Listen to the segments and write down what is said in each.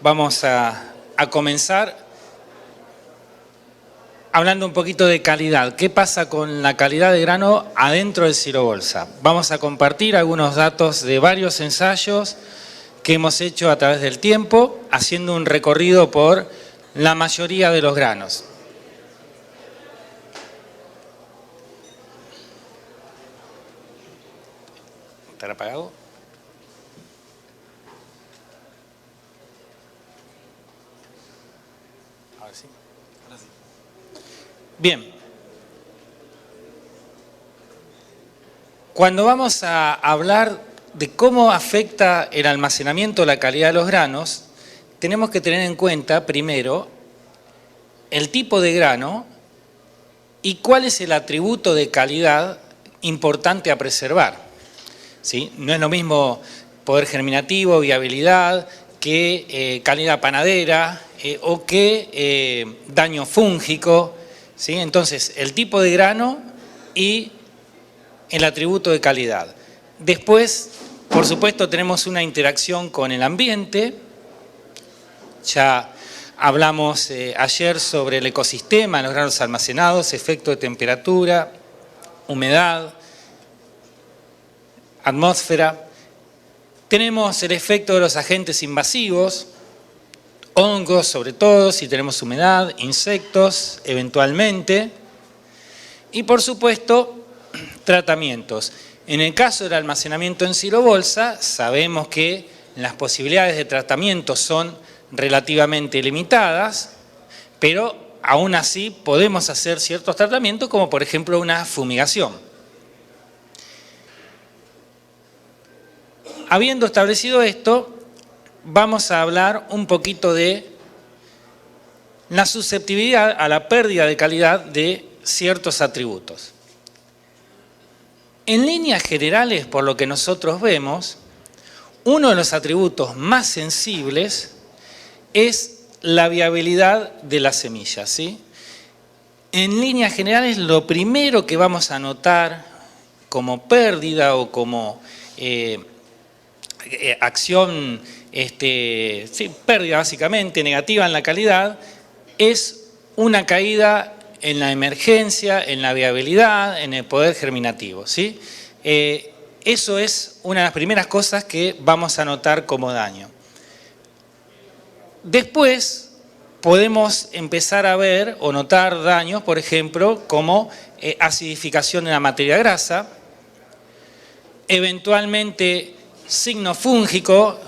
Vamos a comenzar hablando un poquito de calidad. ¿Qué pasa con la calidad de grano adentro del silo bolsa? Vamos a compartir algunos datos de varios ensayos que hemos hecho a través del tiempo, haciendo un recorrido por la mayoría de los granos. ¿Estará apagado? Ahora sí. Ahora sí. Bien. Cuando vamos a hablar de cómo afecta el almacenamiento la calidad de los granos, tenemos que tener en cuenta, primero, el tipo de grano y cuál es el atributo de calidad importante a preservar. ¿Sí? No es lo mismo poder germinativo, viabilidad, que calidad panadera o que daño fúngico. ¿Sí? Entonces, el tipo de grano y el atributo de calidad. Después, por supuesto, tenemos una interacción con el ambiente. Ya hablamos ayer sobre el ecosistema, los granos almacenados, efecto de temperatura, humedad, atmósfera. Tenemos el efecto de los agentes invasivos, hongos sobre todo, si tenemos humedad, insectos eventualmente. Y por supuesto, tratamientos. En el caso del almacenamiento en silo bolsa, sabemos que las posibilidades de tratamiento son relativamente limitadas, pero aún así podemos hacer ciertos tratamientos, como por ejemplo una fumigación. Habiendo establecido esto, vamos a hablar un poquito de la susceptibilidad a la pérdida de calidad de ciertos atributos. En líneas generales, por lo que nosotros vemos, uno de los atributos más sensibles es la viabilidad de la semilla, ¿sí? En líneas generales, lo primero que vamos a notar como pérdida o como acción, pérdida básicamente, negativa en la calidad, es una caída en la emergencia, en la viabilidad, en el poder germinativo, ¿sí? Eso es una de las primeras cosas que vamos a notar como daño. Después podemos empezar a ver o notar daños, por ejemplo, como acidificación de la materia grasa, eventualmente signo fúngico,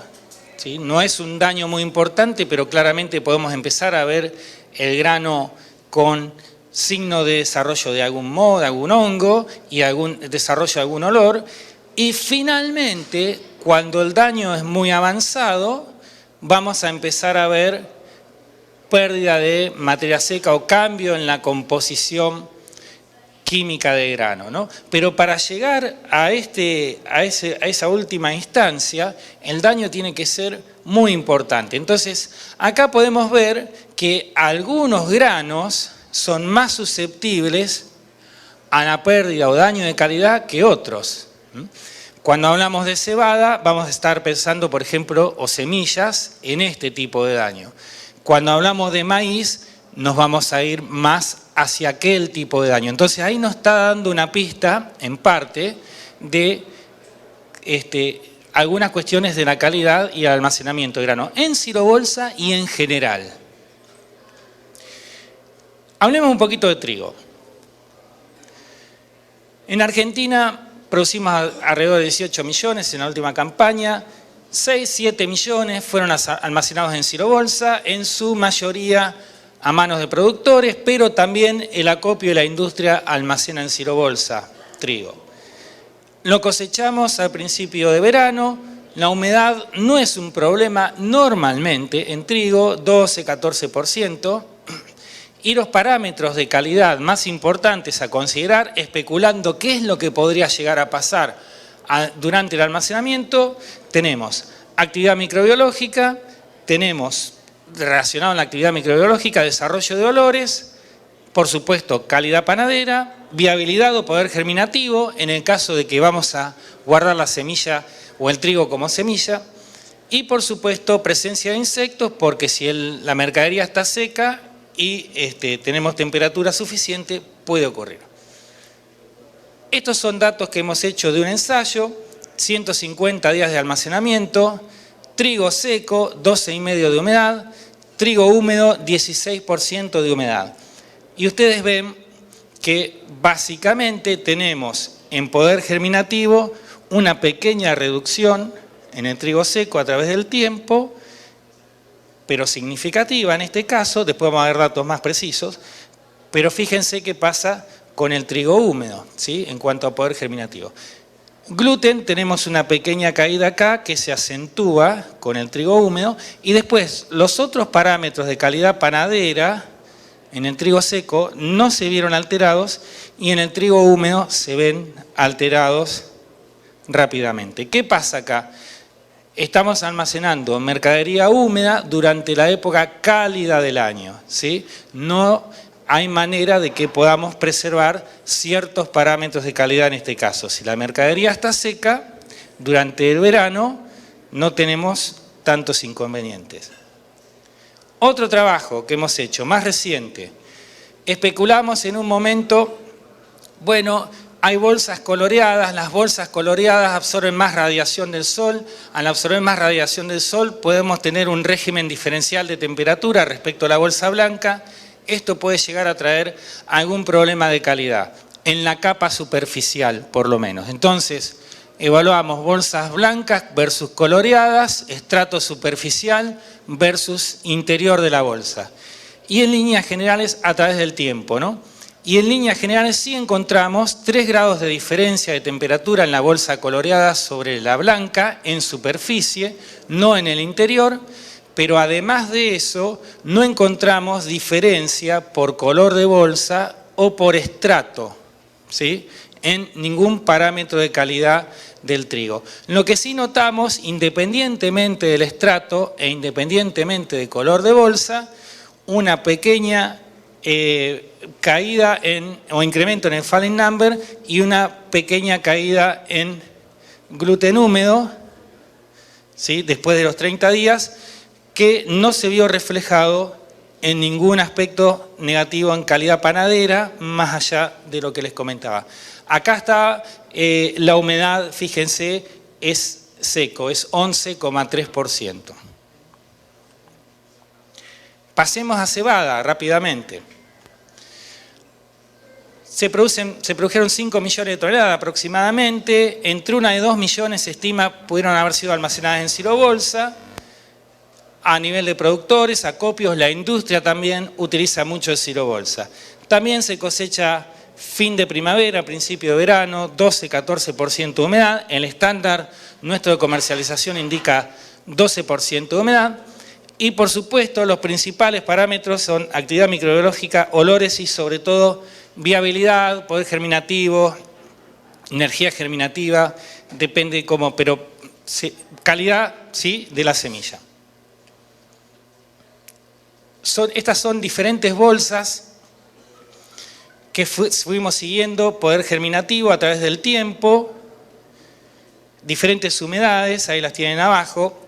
¿sí? No es un daño muy importante, pero claramente podemos empezar a ver el grano con signo de desarrollo de algún moho, de algún hongo y algún desarrollo de algún olor. Y finalmente, cuando el daño es muy avanzado, vamos a empezar a ver pérdida de materia seca o cambio en la composición química de grano, ¿no? Pero para llegar a esa última instancia, el daño tiene que ser muy importante. Entonces, acá podemos ver que algunos granos son más susceptibles a la pérdida o daño de calidad que otros. Cuando hablamos de cebada, vamos a estar pensando, por ejemplo, o semillas, en este tipo de daño. Cuando hablamos de maíz, nos vamos a ir más hacia aquel tipo de daño. Entonces ahí nos está dando una pista, en parte, de algunas cuestiones de la calidad y el almacenamiento de grano, en silo bolsa y en general. Hablemos un poquito de trigo. En Argentina producimos alrededor de 18 millones en la última campaña, 6-7 millones fueron almacenados en silo bolsa, en su mayoría a manos de productores, pero también el acopio y la industria almacena en silo bolsa trigo. Lo cosechamos al principio de verano, la humedad no es un problema normalmente en trigo, 12-14%, y los parámetros de calidad más importantes a considerar, especulando qué es lo que podría llegar a pasar durante el almacenamiento, tenemos actividad microbiológica, tenemos relacionado a la actividad microbiológica, desarrollo de olores, por supuesto calidad panadera, viabilidad o poder germinativo, en el caso de que vamos a guardar la semilla o el trigo como semilla, Y por supuesto presencia de insectos, porque si la mercadería está seca y tenemos temperatura suficiente, puede ocurrir. Estos son datos que hemos hecho de un ensayo, 150 días de almacenamiento, trigo seco, 12,5% de humedad, trigo húmedo, 16% de humedad. Y ustedes ven que básicamente tenemos en poder germinativo una pequeña reducción en el trigo seco a través del tiempo, pero significativa en este caso, después vamos a ver datos más precisos, pero fíjense qué pasa con el trigo húmedo, ¿sí? En cuanto a poder germinativo. Gluten, tenemos una pequeña caída acá que se acentúa con el trigo húmedo y después los otros parámetros de calidad panadera en el trigo seco no se vieron alterados y en el trigo húmedo se ven alterados rápidamente. ¿Qué pasa acá? Estamos almacenando mercadería húmeda durante la época cálida del año, ¿sí? No hay manera de que podamos preservar ciertos parámetros de calidad en este caso. Si la mercadería está seca, durante el verano no tenemos tantos inconvenientes. Otro trabajo que hemos hecho, más reciente, especulamos en un momento, bueno, hay bolsas coloreadas, las bolsas coloreadas absorben más radiación del sol, al absorber más radiación del sol podemos tener un régimen diferencial de temperatura respecto a la bolsa blanca, esto puede llegar a traer algún problema de calidad, en la capa superficial por lo menos. Entonces, evaluamos bolsas blancas versus coloreadas, estrato superficial versus interior de la bolsa. Y en líneas generales a través del tiempo, ¿no? Y en líneas generales sí encontramos 3 grados de diferencia de temperatura en la bolsa coloreada sobre la blanca en superficie, no en el interior, pero además de eso no encontramos diferencia por color de bolsa o por estrato, ¿sí? En ningún parámetro de calidad del trigo. Lo que sí notamos, independientemente del estrato e independientemente del color de bolsa, una pequeña caída o incremento en el falling number y una pequeña caída en gluten húmedo, ¿sí? Después de los 30 días, que no se vio reflejado en ningún aspecto negativo en calidad panadera, más allá de lo que les comentaba. Acá está la humedad, fíjense, es seco, es 11,3%. Pasemos a cebada rápidamente. Se produjeron 5 millones de toneladas aproximadamente, entre 1 y 2 millones se estima pudieron haber sido almacenadas en silobolsa. A nivel de productores, acopios, la industria también utiliza mucho el silobolsa. También se cosecha fin de primavera, principio de verano, 12-14% de humedad. El estándar nuestro de comercialización indica 12% de humedad. Y por supuesto los principales parámetros son actividad microbiológica, olores y sobre todo viabilidad, poder germinativo, energía germinativa, depende de cómo, pero calidad sí de la semilla. Estas son diferentes bolsas que fuimos siguiendo poder germinativo a través del tiempo, diferentes humedades, ahí las tienen abajo.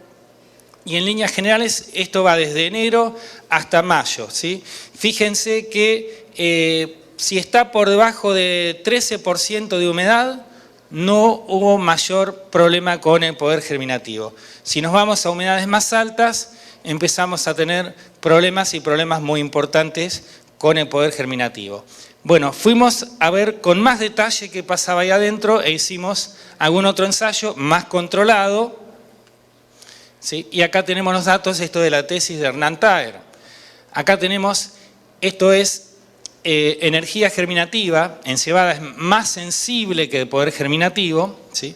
Y en líneas generales esto va desde enero hasta mayo, ¿sí? Fíjense que si está por debajo de 13% de humedad, no hubo mayor problema con el poder germinativo. Si nos vamos a humedades más altas, empezamos a tener problemas y problemas muy importantes con el poder germinativo. Bueno, fuimos a ver con más detalle qué pasaba ahí adentro e hicimos algún otro ensayo más controlado. ¿Sí? Y acá tenemos los datos, esto de la tesis de Hernán Taher. Acá tenemos, esto es energía germinativa, en cebada es más sensible que el poder germinativo, ¿sí?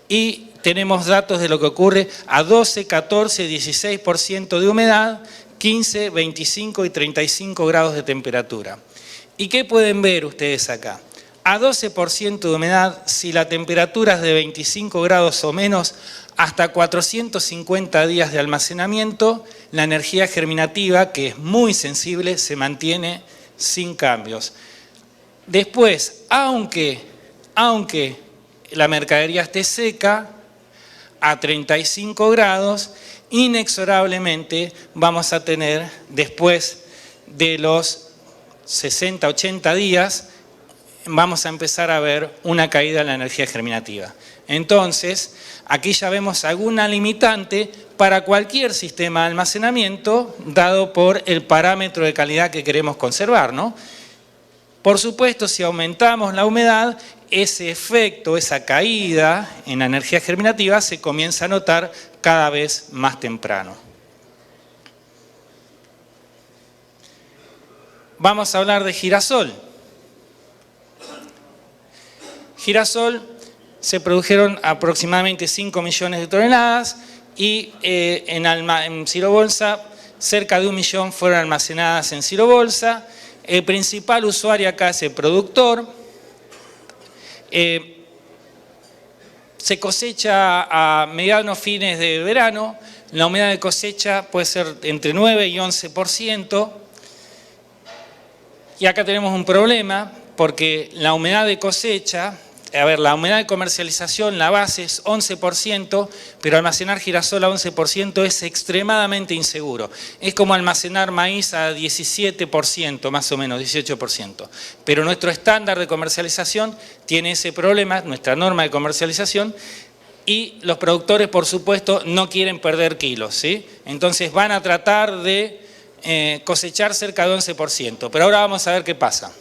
Y tenemos datos de lo que ocurre a 12, 14, 16% de humedad, 15, 25 y 35 grados de temperatura. ¿Y qué pueden ver ustedes acá? A 12% de humedad, si la temperatura es de 25 grados o menos, hasta 450 días de almacenamiento, la energía germinativa, que es muy sensible, se mantiene sin cambios. Después, aunque la mercadería esté seca, a 35 grados, inexorablemente vamos a tener, después de los 60, 80 días, vamos a empezar a ver una caída en la energía germinativa. Entonces, aquí ya vemos alguna limitante para cualquier sistema de almacenamiento dado por el parámetro de calidad que queremos conservar, ¿no? Por supuesto, si aumentamos la humedad, ese efecto, esa caída en la energía germinativa se comienza a notar cada vez más temprano. Vamos a hablar de girasol. Girasol, se produjeron aproximadamente 5 millones de toneladas y en silobolsa cerca de 1 millón fueron almacenadas en silobolsa. El principal usuario acá es el productor. Se cosecha a medianos fines de verano. La humedad de cosecha puede ser entre 9 y 11%. Y acá tenemos un problema porque la humedad de cosecha, la humedad de comercialización, la base es 11%, pero almacenar girasol a 11% es extremadamente inseguro. Es como almacenar maíz a 17%, más o menos, 18%. Pero nuestro estándar de comercialización tiene ese problema, nuestra norma de comercialización, y los productores, por supuesto, no quieren perder kilos, ¿sí? Entonces van a tratar de cosechar cerca de 11%. Pero ahora vamos a ver qué pasa.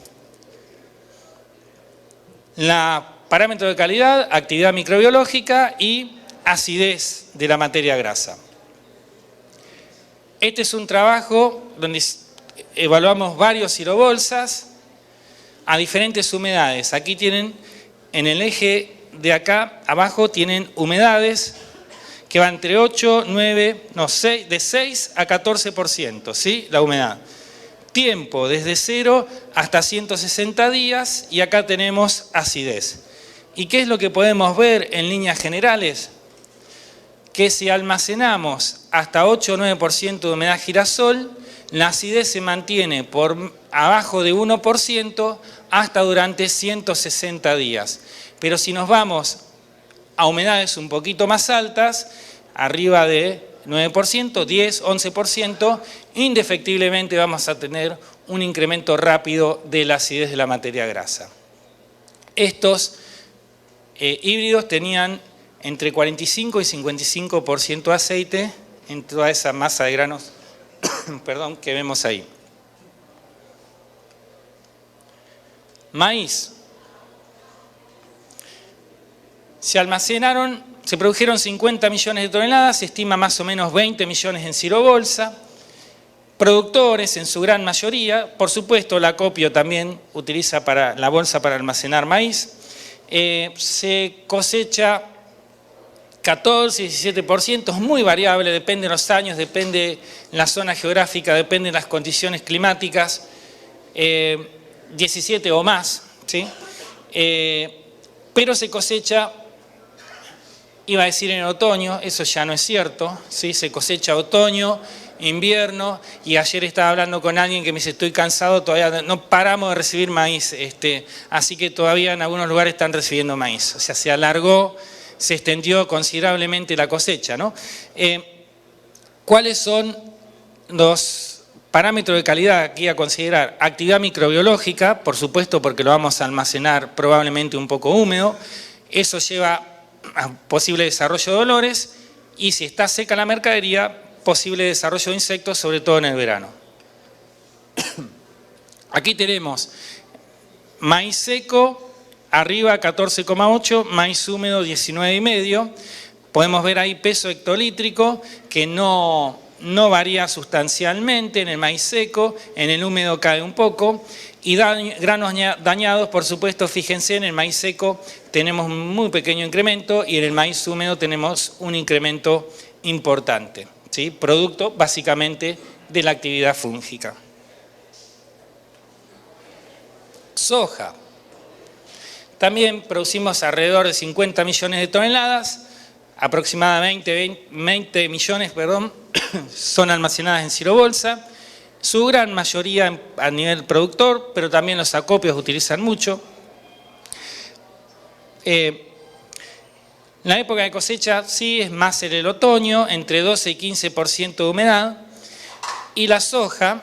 Parámetro de calidad, actividad microbiológica y acidez de la materia grasa. Este es un trabajo donde evaluamos varios silobolsas a diferentes humedades. Aquí tienen, en el eje de acá abajo, tienen humedades que van entre 8, 9, no, 6, de 6 a 14%, ¿sí? La humedad. Tiempo desde 0 hasta 160 días y acá tenemos acidez. ¿Y qué es lo que podemos ver en líneas generales? Que si almacenamos hasta 8 o 9% de humedad girasol, la acidez se mantiene por abajo de 1% hasta durante 160 días. Pero si nos vamos a humedades un poquito más altas, arriba de 9%, 10, 11%, indefectiblemente vamos a tener un incremento rápido de la acidez de la materia grasa. Estos híbridos tenían entre 45 y 55% de aceite en toda esa masa de granos perdón, que vemos ahí. Maíz. Se produjeron 50 millones de toneladas, se estima más o menos 20 millones en silobolsa. Productores en su gran mayoría, por supuesto el acopio también utiliza la bolsa para almacenar maíz. Se cosecha 14 y 17%, es muy variable, depende de los años, depende de la zona geográfica, depende de las condiciones climáticas, 17 o más, ¿sí? Pero se cosecha, iba a decir en otoño, eso ya no es cierto, ¿sí? Se cosecha otoño, invierno, y ayer estaba hablando con alguien que me dice, estoy cansado, todavía no paramos de recibir maíz, así que todavía en algunos lugares están recibiendo maíz, o sea, se alargó, se extendió considerablemente la cosecha, ¿no? ¿Cuáles son los parámetros de calidad aquí a considerar? Actividad microbiológica, por supuesto, porque lo vamos a almacenar probablemente un poco húmedo, eso lleva a posible desarrollo de olores, y si está seca la mercadería, posible desarrollo de insectos, sobre todo en el verano. Aquí tenemos maíz seco, arriba 14,8, maíz húmedo 19,5. Podemos ver ahí peso hectolítrico que no varía sustancialmente en el maíz seco, en el húmedo cae un poco. Y granos dañados, por supuesto, fíjense, en el maíz seco tenemos un muy pequeño incremento y en el maíz húmedo tenemos un incremento importante, ¿sí? Producto básicamente de la actividad fúngica. Soja. También producimos alrededor de 50 millones de toneladas, aproximadamente 20 millones, son almacenadas en silobolsa. Su gran mayoría a nivel productor, pero también los acopios utilizan mucho. La época de cosecha sí es más en el otoño, entre 12 y 15% de humedad. Y la soja,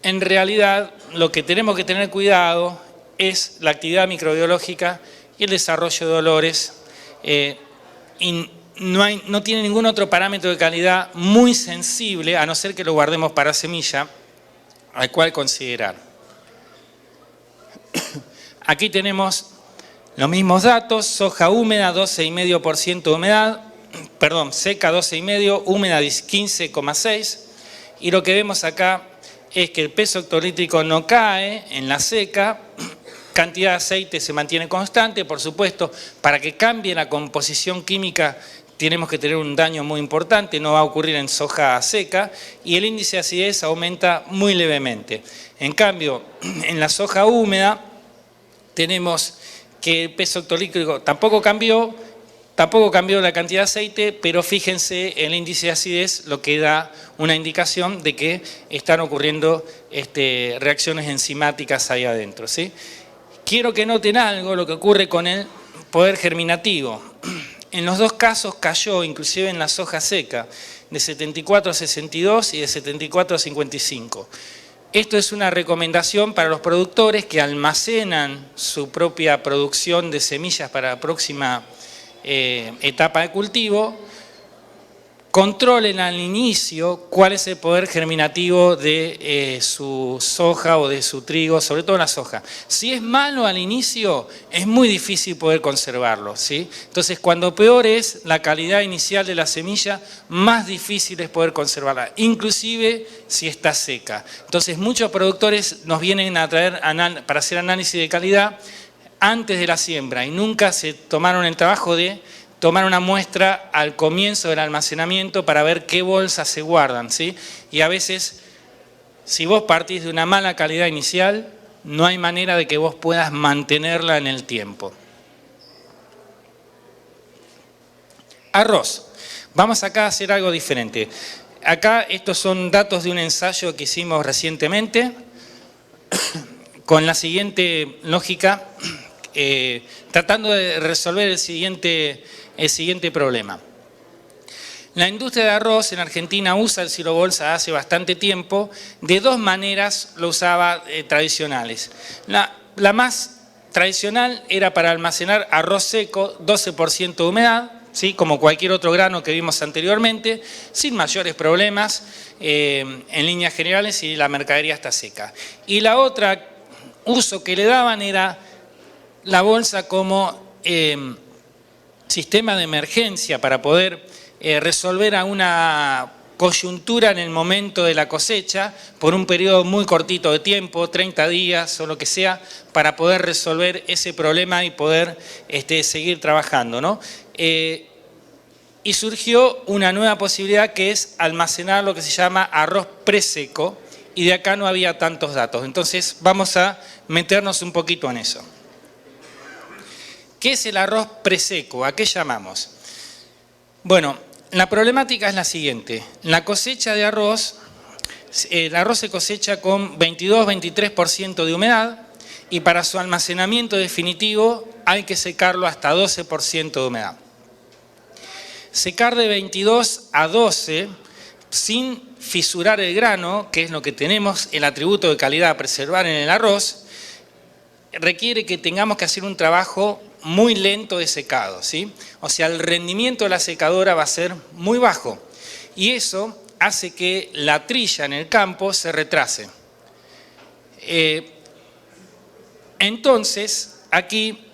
en realidad, lo que tenemos que tener cuidado es la actividad microbiológica y el desarrollo de olores. Y no tiene ningún otro parámetro de calidad muy sensible, a no ser que lo guardemos para semilla, al cual considerar. Aquí tenemos los mismos datos: soja húmeda 12,5% de humedad, perdón, seca 12,5%, húmeda 15,6%, y lo que vemos acá es que el peso hectolítrico no cae en la seca, cantidad de aceite se mantiene constante. Por supuesto, para que cambie la composición química tenemos que tener un daño muy importante, no va a ocurrir en soja seca, y el índice de acidez aumenta muy levemente. En cambio, en la soja húmeda tenemos que el peso hectolítrico tampoco cambió la cantidad de aceite, pero fíjense el índice de acidez, lo que da una indicación de que están ocurriendo reacciones enzimáticas ahí adentro, ¿sí? Quiero que noten algo, lo que ocurre con el poder germinativo. En los dos casos cayó, inclusive en la soja seca, de 74 a 62 y de 74 a 55. Esto es una recomendación para los productores que almacenan su propia producción de semillas para la próxima etapa de cultivo. Controlen al inicio cuál es el poder germinativo de su soja o de su trigo, sobre todo la soja. Si es malo al inicio, es muy difícil poder conservarlo, ¿sí? Entonces, cuando peor es la calidad inicial de la semilla, más difícil es poder conservarla, inclusive si está seca. Entonces, muchos productores nos vienen a traer para hacer análisis de calidad antes de la siembra y nunca se tomaron el trabajo de tomar una muestra al comienzo del almacenamiento para ver qué bolsas se guardan, ¿sí? Y a veces, si vos partís de una mala calidad inicial, no hay manera de que vos puedas mantenerla en el tiempo. Arroz. Vamos acá a hacer algo diferente. Acá estos son datos de un ensayo que hicimos recientemente con la siguiente lógica, tratando de resolver el siguiente problema. La industria de arroz en Argentina usa el silo bolsa hace bastante tiempo. De dos maneras lo usaba tradicionales. La más tradicional era para almacenar arroz seco, 12% de humedad, ¿sí? Como cualquier otro grano que vimos anteriormente, sin mayores problemas en líneas generales si la mercadería está seca. Y la otra uso que le daban era la bolsa como sistema de emergencia para poder resolver a una coyuntura en el momento de la cosecha por un periodo muy cortito de tiempo, 30 días o lo que sea, para poder resolver ese problema y poder seguir trabajando, ¿no? Y surgió una nueva posibilidad que es almacenar lo que se llama arroz preseco, y de acá no había tantos datos. Entonces vamos a meternos un poquito en eso. ¿Qué es el arroz preseco? ¿A qué llamamos? Bueno, la problemática es la siguiente. La cosecha de arroz, el arroz se cosecha con 22-23% de humedad y para su almacenamiento definitivo hay que secarlo hasta 12% de humedad. Secar de 22 a 12 sin fisurar el grano, que es lo que tenemos el atributo de calidad a preservar en el arroz, requiere que tengamos que hacer un trabajo muy lento de secado, ¿sí? O sea, el rendimiento de la secadora va a ser muy bajo y eso hace que la trilla en el campo se retrase. Entonces, aquí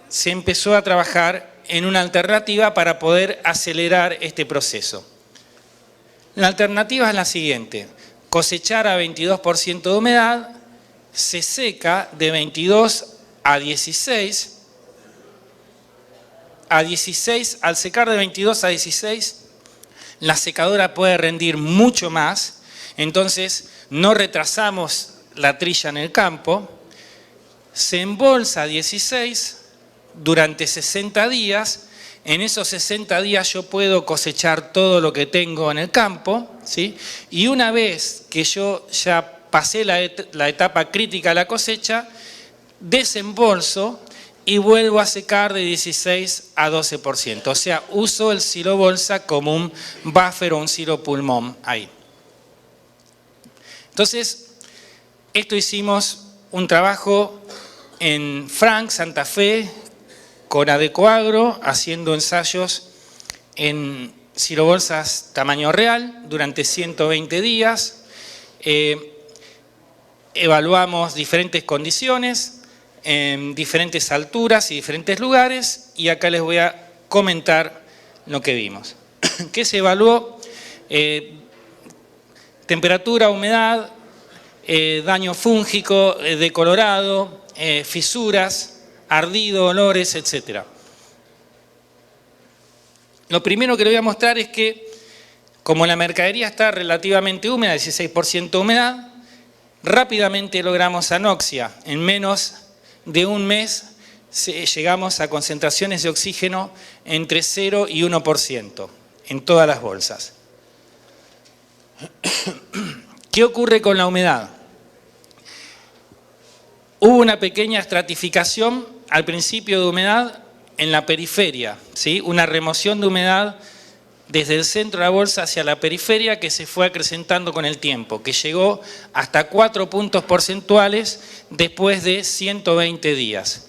se empezó a trabajar en una alternativa para poder acelerar este proceso. La alternativa es la siguiente: cosechar a 22% de humedad, se seca de 22 a 16. Al secar de 22 a 16, la secadora puede rendir mucho más, entonces no retrasamos la trilla en el campo. Se embolsa a 16 durante 60 días. En esos 60 días yo puedo cosechar todo lo que tengo en el campo, ¿sí? Y una vez que yo ya pasé la etapa crítica de la cosecha, desembolso y vuelvo a secar de 16 a 12%. O sea, uso el silo bolsa como un buffer o un silo pulmón ahí. Entonces, esto hicimos un trabajo en Frank, Santa Fe, con Adecoagro, haciendo ensayos en silobolsas tamaño real durante 120 días. Evaluamos diferentes condiciones, en diferentes alturas y diferentes lugares, y acá les voy a comentar lo que vimos. ¿Qué se evaluó? Temperatura, humedad, daño fúngico, decolorado, fisuras, ardido, olores, etc. Lo primero que les voy a mostrar es que, como la mercadería está relativamente húmeda, 16% humedad, rápidamente logramos anoxia. En menos de un mes llegamos a concentraciones de oxígeno entre 0 y 1% en todas las bolsas. ¿Qué ocurre con la humedad? Hubo una pequeña estratificación al principio de humedad en la periferia, ¿sí? Una remoción de humedad desde el centro de la bolsa hacia la periferia que se fue acrecentando con el tiempo, que llegó hasta 4 puntos porcentuales después de 120 días.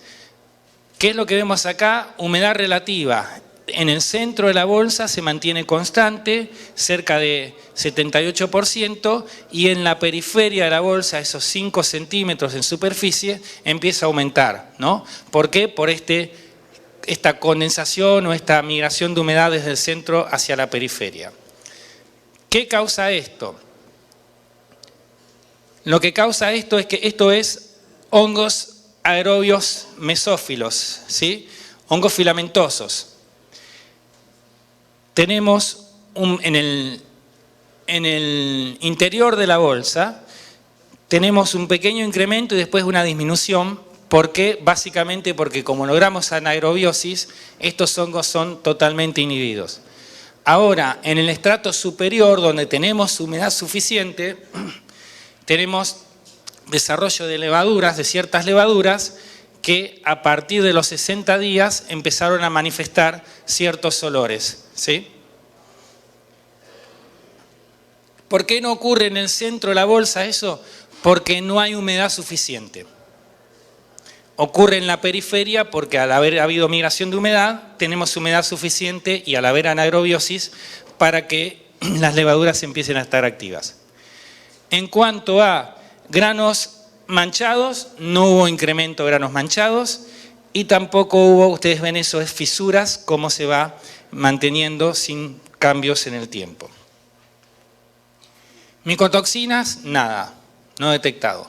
¿Qué es lo que vemos acá? Humedad relativa. En el centro de la bolsa se mantiene constante, cerca de 78%, y en la periferia de la bolsa, esos 5 centímetros en superficie, empieza a aumentar, ¿no? ¿Por qué? Por esta condensación o esta migración de humedad desde el centro hacia la periferia. ¿Qué causa esto? Lo que causa esto es que esto es hongos aerobios mesófilos, ¿sí? Hongos filamentosos. Tenemos en el interior de la bolsa, tenemos un pequeño incremento y después una disminución. ¿Por qué? Básicamente porque como logramos anaerobiosis, estos hongos son totalmente inhibidos. Ahora, en el estrato superior, donde tenemos humedad suficiente, tenemos desarrollo de levaduras, de ciertas levaduras, que a partir de los 60 días empezaron a manifestar ciertos olores, ¿sí? ¿Por qué no ocurre en el centro de la bolsa eso? Porque no hay humedad suficiente. Ocurre en la periferia porque al haber habido migración de humedad, tenemos humedad suficiente y al haber anaerobiosis para que las levaduras empiecen a estar activas. En cuanto a granos manchados, no hubo incremento de granos manchados y tampoco hubo, ustedes ven eso, es fisuras, cómo se va manteniendo sin cambios en el tiempo. Micotoxinas, nada, no detectado.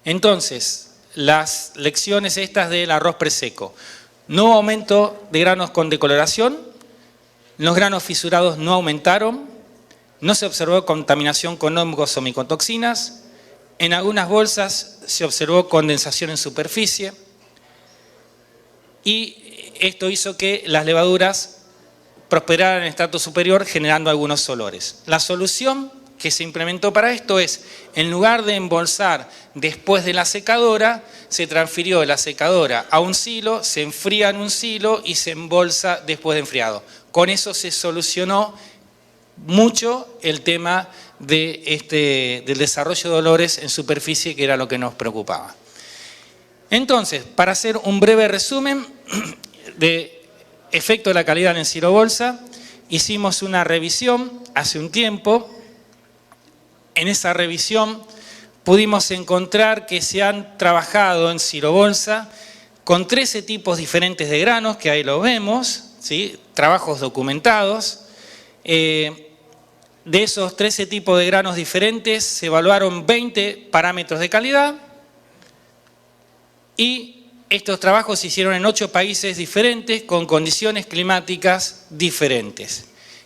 Entonces, las lecciones estas del arroz preseco. No hubo aumento de granos con decoloración, los granos fisurados no aumentaron, no se observó contaminación con hongos o micotoxinas, en algunas bolsas se observó condensación en superficie y esto hizo que las levaduras prosperaran en el estrato superior generando algunos olores. La solución que se implementó para esto es, en lugar de embolsar después de la secadora, se transfirió de la secadora a un silo, se enfría en un silo y se embolsa después de enfriado. Con eso se solucionó mucho el tema del desarrollo de olores en superficie, que era lo que nos preocupaba. Entonces, para hacer un breve resumen de efecto de la calidad en silobolsa, hicimos una revisión hace un tiempo. En esa revisión pudimos encontrar que se han trabajado en silobolsa con 13 tipos diferentes de granos, que ahí lo vemos, ¿sí? Trabajos documentados. De esos 13 tipos de granos diferentes se evaluaron 20 parámetros de calidad y estos trabajos se hicieron en 8 países diferentes con condiciones climáticas diferentes.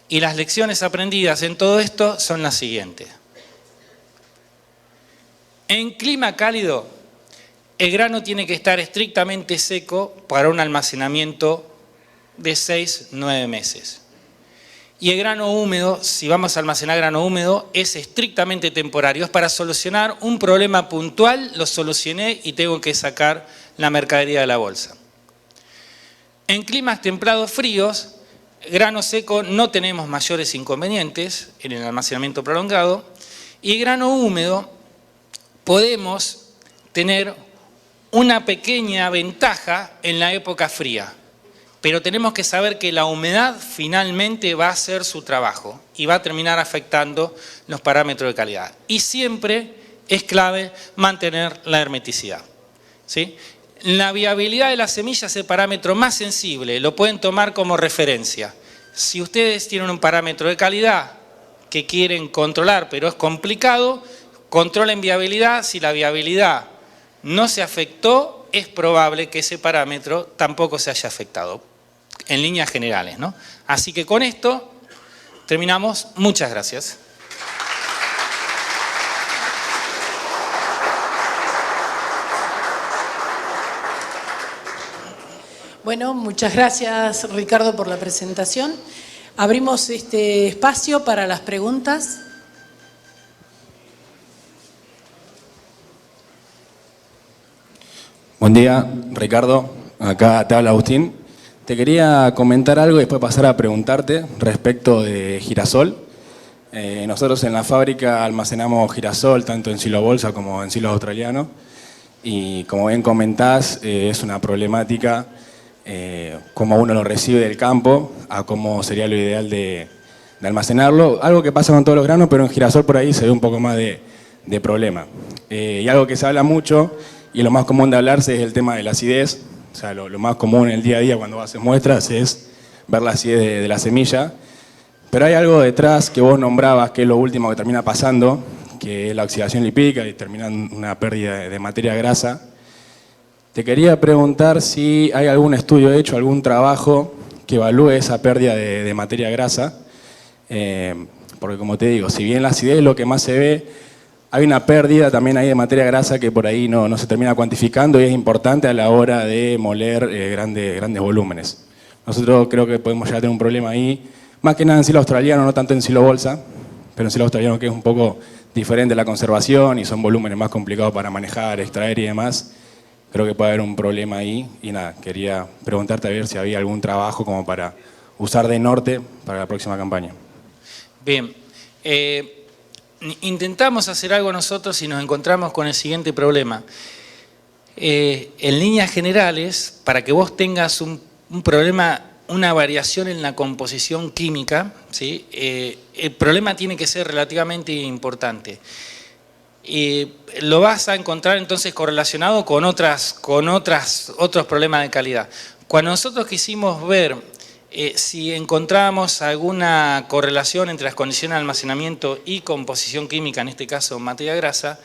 Y las lecciones aprendidas en todo esto son las siguientes. En clima cálido, el grano tiene que estar estrictamente seco para un almacenamiento de 6-9 meses. Y el grano húmedo, si vamos a almacenar grano húmedo, es estrictamente temporario. Es para solucionar un problema puntual, lo solucioné y tengo que sacar la mercadería de la bolsa. En climas templados fríos, grano seco no tenemos mayores inconvenientes en el almacenamiento prolongado. Y grano húmedo podemos tener una pequeña ventaja en la época fría. Pero tenemos que saber que la humedad finalmente va a hacer su trabajo y va a terminar afectando los parámetros de calidad. Y siempre es clave mantener la hermeticidad, ¿sí? La viabilidad de la semilla es el parámetro más sensible, lo pueden tomar como referencia. Si ustedes tienen un parámetro de calidad que quieren controlar, pero es complicado, controlen viabilidad. Si la viabilidad no se afectó, es probable que ese parámetro tampoco se haya afectado, en líneas generales, ¿no? Así que con esto terminamos. Muchas gracias. Bueno, muchas gracias, Ricardo, por la presentación. Abrimos este espacio para las preguntas. Buen día, Ricardo. Acá te habla Agustín. Te quería comentar algo y después pasar a preguntarte respecto de girasol. Nosotros en la fábrica almacenamos girasol tanto en silo bolsa como en silos australianos y como bien comentás es una problemática cómo uno lo recibe del campo a cómo sería lo ideal de almacenarlo. Algo que pasa con todos los granos, pero en girasol por ahí se ve un poco más de problema. Y algo que se habla mucho y lo más común de hablarse es el tema de la acidez. O sea, lo más común en el día a día cuando haces muestras es ver la acidez de la semilla. Pero hay algo detrás que vos nombrabas, que es lo último que termina pasando, que es la oxidación lipídica y termina en una pérdida de materia grasa. Te quería preguntar si hay algún estudio hecho, algún trabajo que evalúe esa pérdida de materia grasa. Porque como te digo, si bien la acidez es lo que más se ve, hay una pérdida también ahí de materia grasa que por ahí no se termina cuantificando y es importante a la hora de moler grandes volúmenes. Nosotros creo que podemos llegar a tener un problema ahí, más que nada en silo australiano, no tanto en silo bolsa, pero en silo australiano que es un poco diferente la conservación y son volúmenes más complicados para manejar, extraer y demás. Creo que puede haber un problema ahí y nada, quería preguntarte a ver si había algún trabajo como para usar de norte para la próxima campaña. Bien. Intentamos hacer algo nosotros y nos encontramos con el siguiente problema. En líneas generales, para que vos tengas un problema, una variación en la composición química, ¿sí? El problema tiene que ser relativamente importante. Lo vas a encontrar entonces correlacionado con otros problemas de calidad. Cuando nosotros quisimos ver si encontrábamos alguna correlación entre las condiciones de almacenamiento y composición química, en este caso materia grasa,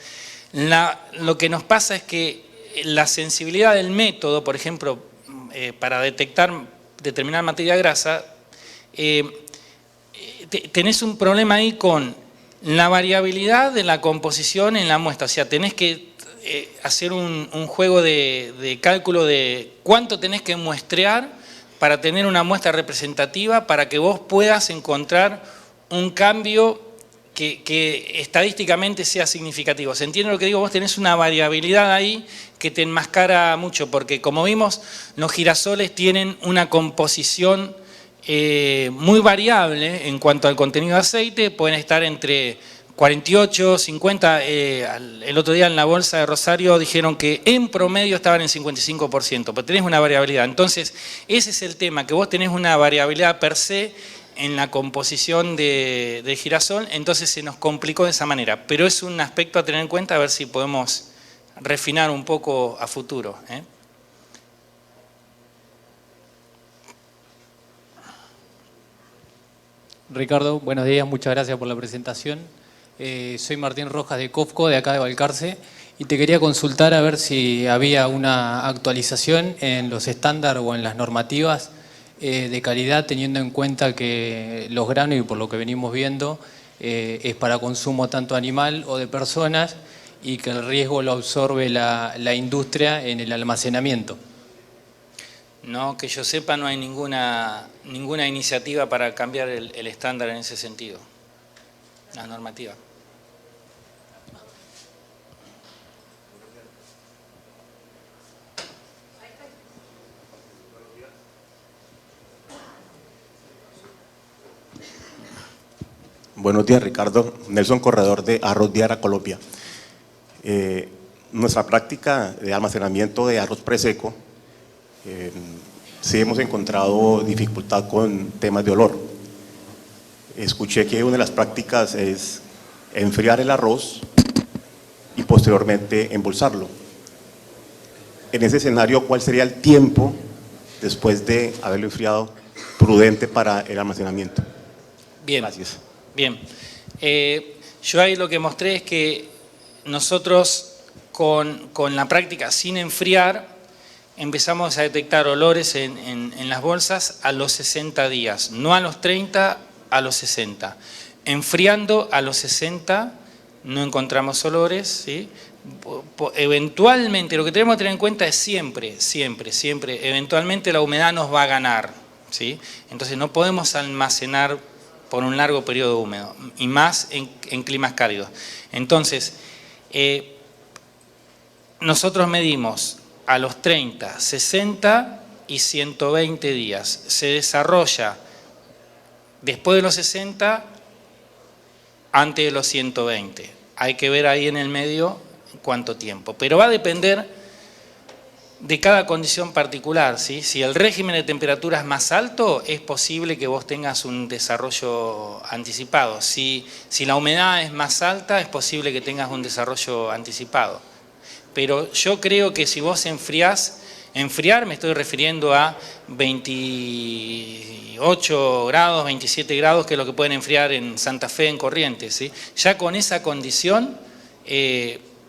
lo que nos pasa es que la sensibilidad del método, por ejemplo, para determinar materia grasa, tenés un problema ahí con la variabilidad de la composición en la muestra. O sea, tenés que hacer un juego de cálculo de cuánto tenés que muestrear para tener una muestra representativa, para que vos puedas encontrar un cambio que estadísticamente sea significativo. ¿Se entiende lo que digo? Vos tenés una variabilidad ahí que te enmascara mucho, porque como vimos, los girasoles tienen una composición muy variable en cuanto al contenido de aceite, pueden estar entre 48, 50, el otro día en la bolsa de Rosario dijeron que en promedio estaban en 55%, pero tenés una variabilidad. Entonces, ese es el tema, que vos tenés una variabilidad per se en la composición de girasol, entonces se nos complicó de esa manera. Pero es un aspecto a tener en cuenta, a ver si podemos refinar un poco a futuro. Ricardo, buenos días, muchas gracias por la presentación. Soy Martín Rojas de COFCO, de acá de Balcarce, y te quería consultar a ver si había una actualización en los estándares o en las normativas de calidad, teniendo en cuenta que los granos, y por lo que venimos viendo, es para consumo tanto animal o de personas, y que el riesgo lo absorbe la industria en el almacenamiento. No, que yo sepa, no hay ninguna iniciativa para cambiar el estándar en ese sentido, la normativa. Buenos días, Ricardo. Nelson, corredor de Arroz Diara, Colombia. Nuestra práctica de almacenamiento de arroz preseco, sí hemos encontrado dificultad con temas de olor. Escuché que una de las prácticas es enfriar el arroz y posteriormente embolsarlo. En ese escenario, ¿cuál sería el tiempo después de haberlo enfriado prudente para el almacenamiento? Bien. Gracias. Bien, yo ahí lo que mostré es que nosotros con la práctica sin enfriar empezamos a detectar olores en las bolsas a los 60 días, no a los 30, a los 60. Enfriando a los 60 no encontramos olores, ¿sí? Eventualmente, lo que tenemos que tener en cuenta es siempre, eventualmente la humedad nos va a ganar, ¿sí? Entonces no podemos almacenar por un largo periodo húmedo, y más en climas cálidos. Entonces, nosotros medimos a los 30, 60 y 120 días. Se desarrolla después de los 60, antes de los 120. Hay que ver ahí en el medio cuánto tiempo. Pero va a depender de cada condición particular, ¿sí? Si el régimen de temperatura es más alto, es posible que vos tengas un desarrollo anticipado. Si la humedad es más alta, es posible que tengas un desarrollo anticipado. Pero yo creo que si vos enfriás, enfriar me estoy refiriendo a 28 grados, 27 grados, que es lo que pueden enfriar en Santa Fe, en Corrientes, ¿sí? Ya con esa condición,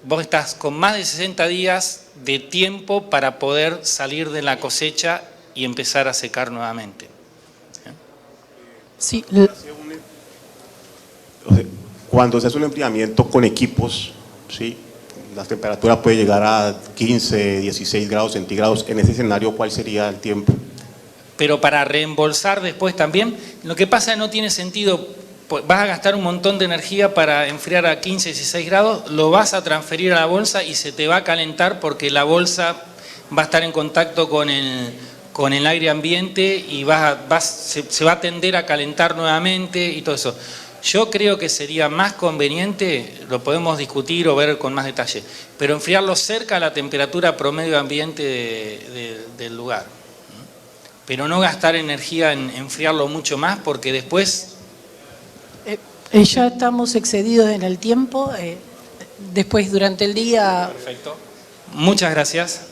vos estás con más de 60 días de tiempo para poder salir de la cosecha y empezar a secar nuevamente. Sí. Cuando se hace un enfriamiento con equipos, ¿sí? La temperatura puede llegar a 15, 16 grados centígrados. En ese escenario, ¿cuál sería el tiempo? Pero para reembolsar después también, lo que pasa es que no tiene sentido. Vas a gastar un montón de energía para enfriar a 15, 16 grados, lo vas a transferir a la bolsa y se te va a calentar porque la bolsa va a estar en contacto con el aire ambiente y se va a tender a calentar nuevamente y todo eso. Yo creo que sería más conveniente, lo podemos discutir o ver con más detalle, pero enfriarlo cerca a la temperatura promedio ambiente del lugar. Pero no gastar energía en enfriarlo mucho más porque después... Ya estamos excedidos en el tiempo. Después, durante el día... Perfecto. Muchas gracias.